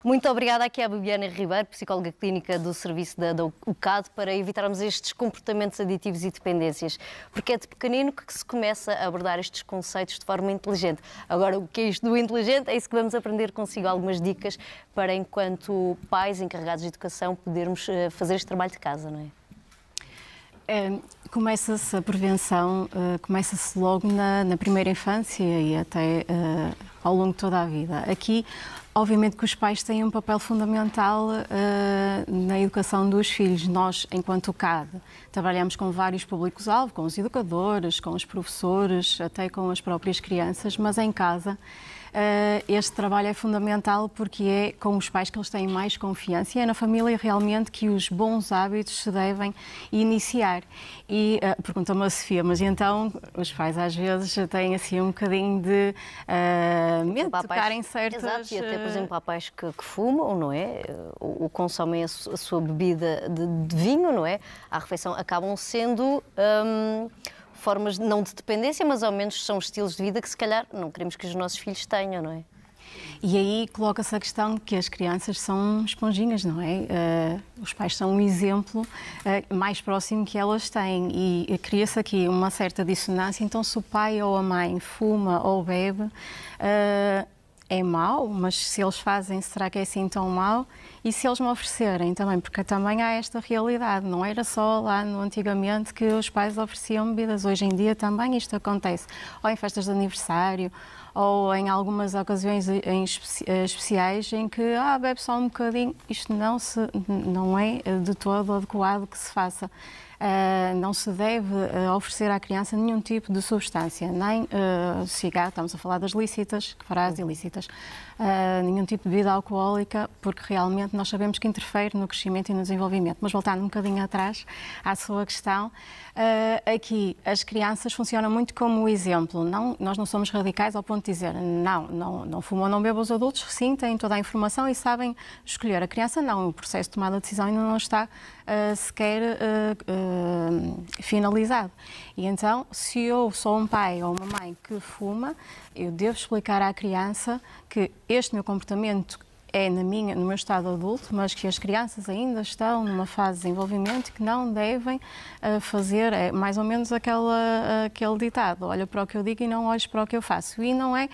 Muito obrigada aqui à Bibiana Ribeiro, psicóloga clínica do serviço da UCAD, para evitarmos estes comportamentos aditivos e dependências, porque é de pequenino que se começa a abordar estes conceitos de forma inteligente. Agora, o que é isto do inteligente? É isso que vamos aprender consigo, algumas dicas para, enquanto pais encarregados de educação, podermos fazer este trabalho de casa, não é? Começa-se a prevenção, começa-se logo na primeira infância e até ao longo de toda a vida. Aqui, obviamente que os pais têm um papel fundamental na educação dos filhos. Nós, enquanto CAD, trabalhamos com vários públicos-alvo, com os educadores, com os professores, até com as próprias crianças, mas em casa este trabalho é fundamental porque é com os pais que eles têm mais confiança e é na família realmente que os bons hábitos se devem iniciar. E pergunta-me a Sofia, mas então os pais às vezes têm assim um bocadinho de medo de tocarem certas... Exato, e até, por exemplo, há pais que fumam, não é? Ou consomem a sua bebida de vinho, não é? À refeição, acabam sendo... formas não de dependência, mas ao menos são estilos de vida que se calhar não queremos que os nossos filhos tenham, não é? E aí coloca-se a questão de que as crianças são esponjinhas, não é? Os pais são um exemplo mais próximo que elas têm e cria-se aqui uma certa dissonância. Então, se o pai ou a mãe fuma ou bebe, é mau, mas se eles fazem, será que é assim tão mau? E se eles me oferecerem também, porque também há esta realidade, não era só lá no antigamente que os pais ofereciam bebidas, hoje em dia também isto acontece, ou em festas de aniversário, ou em algumas ocasiões especiais em que bebe só um bocadinho, isto não é de todo adequado que se faça. Não se deve oferecer à criança nenhum tipo de substância, nem cigarro, estamos a falar das lícitas, que farás ilícitas, nenhum tipo de bebida alcoólica, porque realmente nós sabemos que interfere no crescimento e no desenvolvimento. Mas voltando um bocadinho atrás à sua questão, aqui as crianças funcionam muito como exemplo. Nós não somos radicais ao ponto de dizer não fumam, não bebam. Os adultos sim têm toda a informação e sabem escolher. A criança não, o processo de tomada de decisão ainda não está sequer finalizado. E então, se eu sou um pai ou uma mãe que fuma, eu devo explicar à criança que este meu comportamento é no meu estado adulto, mas que as crianças ainda estão numa fase de desenvolvimento e que não devem fazer, é mais ou menos aquele ditado, olha para o que eu digo e não olhes para o que eu faço. E não é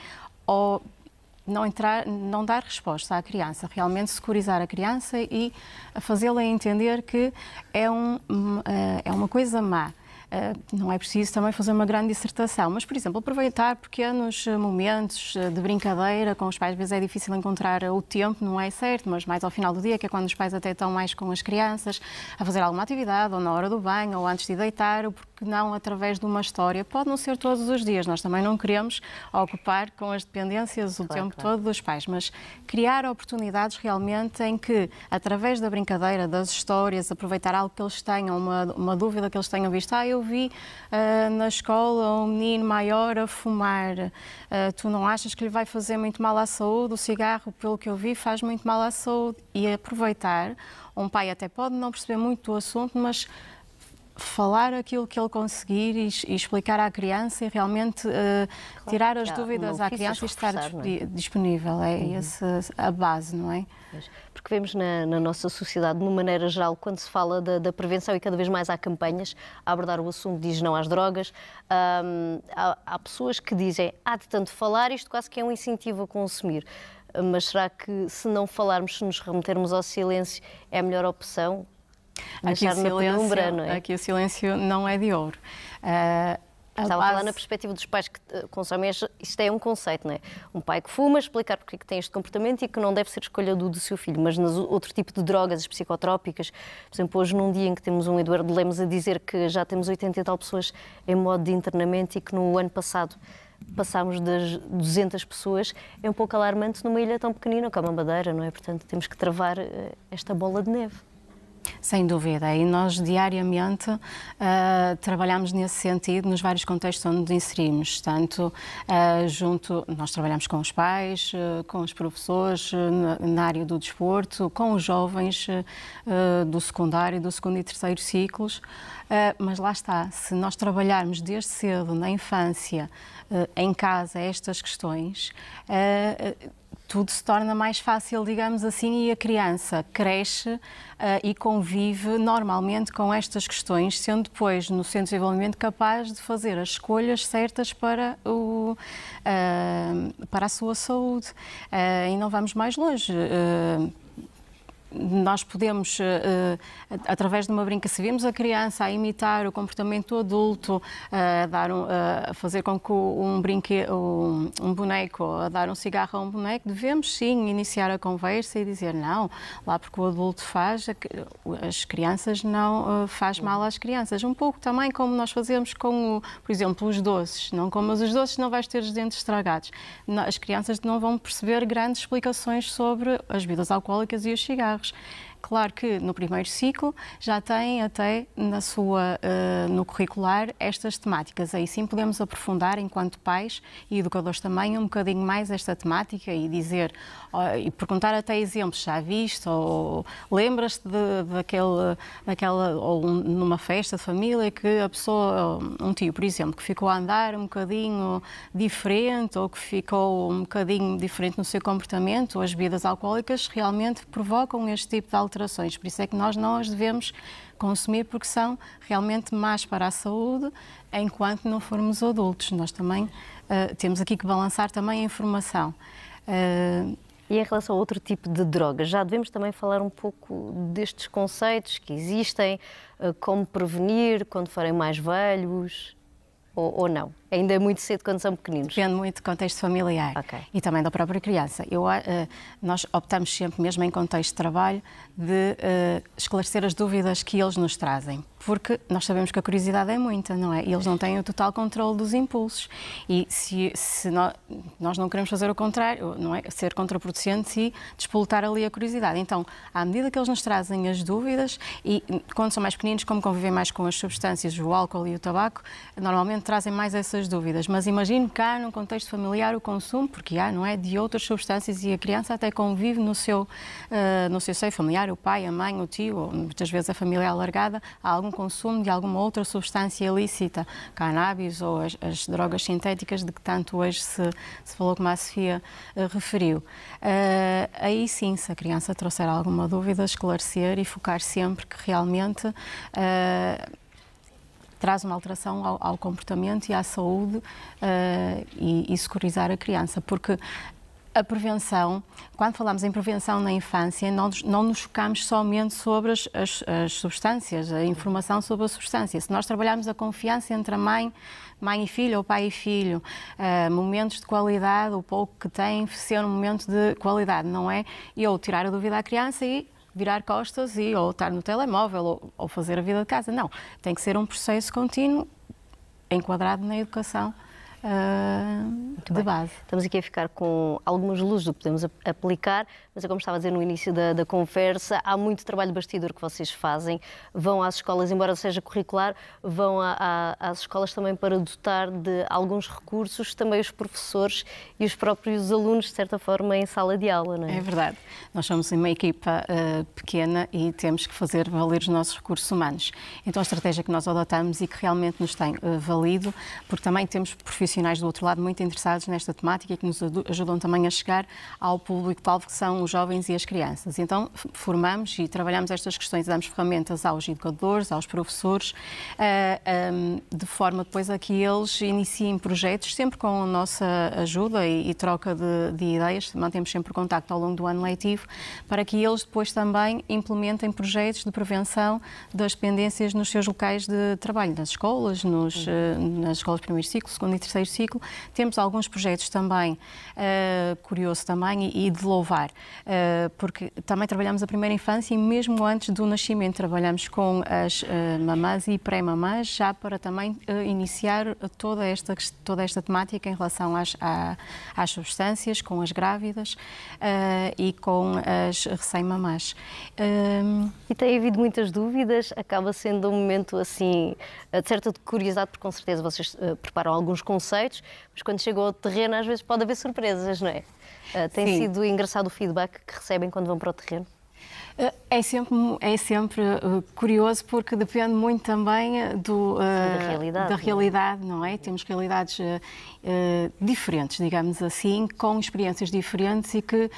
não dar resposta à criança, realmente securizar a criança e fazê-la entender que é uma coisa má. Não é preciso também fazer uma grande dissertação, mas, por exemplo, aproveitar pequenos momentos de brincadeira com os pais. Às vezes é difícil encontrar o tempo, não é certo, mas mais ao final do dia, que é quando os pais até estão mais com as crianças, a fazer alguma atividade, ou na hora do banho, ou antes de deitar, ou porque não através de uma história. Pode não ser todos os dias, nós também não queremos ocupar com as dependências o tempo todo dos pais, mas criar oportunidades realmente em que, através da brincadeira, das histórias, aproveitar algo que eles tenham, uma dúvida que eles tenham visto. Eu vi na escola um menino maior a fumar. Tu não achas que lhe vai fazer muito mal à saúde? O cigarro, pelo que eu vi, faz muito mal à saúde. E aproveitar, um pai até pode não perceber muito do assunto, mas falar aquilo que ele conseguir e explicar à criança e realmente tirar as dúvidas à criança e estar disponível. É essa a base, não é? Porque vemos na nossa sociedade, de uma maneira geral, quando se fala da prevenção e cada vez mais há campanhas a abordar o assunto, diz não às drogas, há pessoas que dizem, de tanto falar, isto quase que é um incentivo a consumir. Mas será que se não falarmos, se nos remetermos ao silêncio, é a melhor opção? Aqui o silêncio não é de ouro. Estava a falar na perspectiva dos pais que consomem. Isto é um conceito, não é? Um pai que fuma, explicar porque é que tem este comportamento e que não deve ser escolha do seu filho. Mas outro tipo de drogas, as psicotrópicas, por exemplo, hoje num dia em que temos um Eduardo Lemos a dizer que já temos 80 e tal pessoas em modo de internamento e que no ano passado passámos das 200 pessoas, é um pouco alarmante numa ilha tão pequenina como a Madeira, não é? Portanto, temos que travar esta bola de neve. Sem dúvida, e nós diariamente trabalhamos nesse sentido nos vários contextos onde nos inserimos, tanto nós trabalhamos com os pais, com os professores na área do desporto, com os jovens do secundário, do segundo e terceiro ciclos, mas lá está, se nós trabalharmos desde cedo, na infância, em casa, estas questões, tudo se torna mais fácil, digamos assim, e a criança cresce e convive normalmente com estas questões, sendo depois, no seu desenvolvimento, capaz de fazer as escolhas certas para a sua saúde. E não vamos mais longe. Nós podemos, através de uma brincadeira, se vemos a criança a imitar o comportamento do adulto, a fazer com que um boneco, a dar um cigarro a um boneco, devemos sim iniciar a conversa e dizer não, lá porque o adulto faz, as crianças não faz mal às crianças. Um pouco também como nós fazemos com, por exemplo, os doces. Não comas os doces, não vais ter os dentes estragados. As crianças não vão perceber grandes explicações sobre as bebidas alcoólicas e os cigarros. Claro que no primeiro ciclo já tem até no curricular estas temáticas. Aí sim podemos aprofundar, enquanto pais e educadores também, um bocadinho mais esta temática e dizer, e perguntar até exemplos, já viste, ou lembras-te daquela, ou numa festa de família que a pessoa, um tio, por exemplo, que ficou a andar um bocadinho diferente ou que ficou um bocadinho diferente no seu comportamento, as bebidas alcoólicas realmente provocam este tipo de alterações. Por isso é que nós não as devemos consumir, porque são realmente más para a saúde enquanto não formos adultos. Nós também temos aqui que balançar também a informação. E em relação a outro tipo de drogas, já devemos também falar um pouco destes conceitos que existem, como prevenir quando forem mais velhos, ou não? Ainda é muito cedo quando são pequeninos? Depende muito do contexto familiar e também da própria criança. Nós optamos sempre, mesmo em contexto de trabalho, de esclarecer as dúvidas que eles nos trazem, porque nós sabemos que a curiosidade é muita, não é? E eles não têm o total controle dos impulsos. E se nós não queremos fazer o contrário, não é? Ser contraproducente e despoltar ali a curiosidade. Então, à medida que eles nos trazem as dúvidas, e quando são mais pequeninos, como convivem mais com as substâncias, o álcool e o tabaco, normalmente trazem mais essas dúvidas. Mas imagino cá, num contexto familiar, o consumo, porque há, não é, de outras substâncias, e a criança até convive no seu seio familiar, o pai, a mãe, o tio, ou muitas vezes a família alargada, há algum consumo de alguma outra substância ilícita, cannabis ou as drogas sintéticas de que tanto hoje se falou, como a Sofia referiu. Aí sim, se a criança trouxer alguma dúvida, esclarecer e focar sempre que realmente traz uma alteração ao comportamento e à saúde e securizar a criança, porque a prevenção, quando falamos em prevenção na infância, não nos focamos somente sobre as substâncias, a informação sobre a substância. Se nós trabalharmos a confiança entre a mãe e filho, ou pai e filho, momentos de qualidade, o pouco que tem, ser um momento de qualidade, não é eu tirar a dúvida à criança e virar costas ou estar no telemóvel ou fazer a vida de casa. Não, tem que ser um processo contínuo, enquadrado na educação de base. Estamos aqui a ficar com algumas luzes do que podemos aplicar, mas é como estava a dizer no início da conversa, há muito trabalho de bastidor que vocês fazem, vão às escolas, embora seja curricular, vão às escolas também para dotar de alguns recursos, também os professores e os próprios alunos, de certa forma, em sala de aula, não é? É verdade. Nós somos uma equipa pequena e temos que fazer valer os nossos recursos humanos. Então a estratégia que nós adotamos e que realmente nos tem valido, porque também temos profissionais do outro lado muito interessados nesta temática e que nos ajudam também a chegar ao público-alvo, que são os jovens e as crianças. Então, formamos e trabalhamos estas questões, damos ferramentas aos educadores, aos professores, de forma depois a que eles iniciem projetos, sempre com a nossa ajuda e troca de ideias, mantemos sempre o contacto ao longo do ano letivo, para que eles depois também implementem projetos de prevenção das dependências nos seus locais de trabalho, nas escolas, nas escolas de primeiro ciclo, segundo e terceiro ciclo. Temos alguns projetos também, curioso também, e de louvar, porque também trabalhamos a primeira infância e mesmo antes do nascimento trabalhamos com as mamãs e pré-mamãs, já para também iniciar toda esta temática em relação às substâncias, com as grávidas e com as recém-mamãs. E tem havido muitas dúvidas, acaba sendo um momento assim, de certa curiosidade, porque com certeza vocês preparam alguns conceitos, mas quando chegam ao terreno às vezes pode haver surpresas, não é? Tem sido engraçado o feedback que recebem quando vão para o terreno? É sempre curioso porque depende muito também da realidade, não é? Temos realidades diferentes, digamos assim, com experiências diferentes e que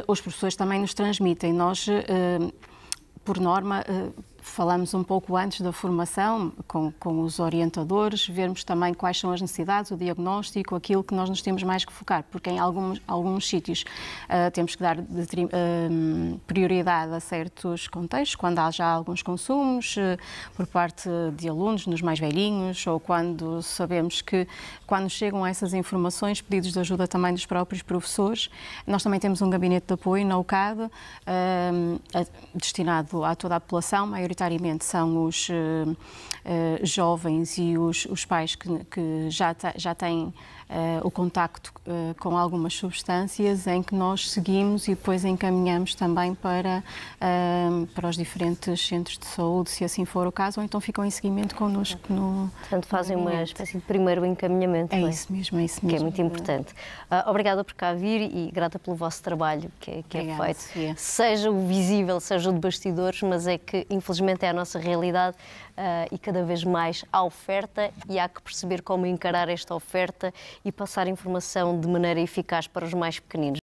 os professores também nos transmitem. Nós, por norma, falamos um pouco antes da formação com os orientadores, vermos também quais são as necessidades, o diagnóstico, aquilo que nós nos temos mais que focar, porque em alguns sítios temos que dar prioridade a certos contextos, quando há já alguns consumos por parte de alunos, nos mais velhinhos, ou quando sabemos que, quando chegam essas informações, pedidos de ajuda também dos próprios professores. Nós também temos um gabinete de apoio na UCAD, destinado a toda a população, maioritariamente são os jovens e os pais que já têm o contacto com algumas substâncias, em que nós seguimos e depois encaminhamos também para os diferentes centros de saúde, se assim for o caso, ou então ficam em seguimento connosco no Portanto, fazem uma espécie de primeiro encaminhamento. É isso mesmo, é isso mesmo. Que é muito importante. Obrigada por cá vir e grata pelo vosso trabalho que é feito. Sofia. Seja o visível, seja o de bastidores, mas é que, infelizmente, é a nossa realidade e cada vez mais há oferta e há que perceber como encarar esta oferta e passar informação de maneira eficaz para os mais pequeninos.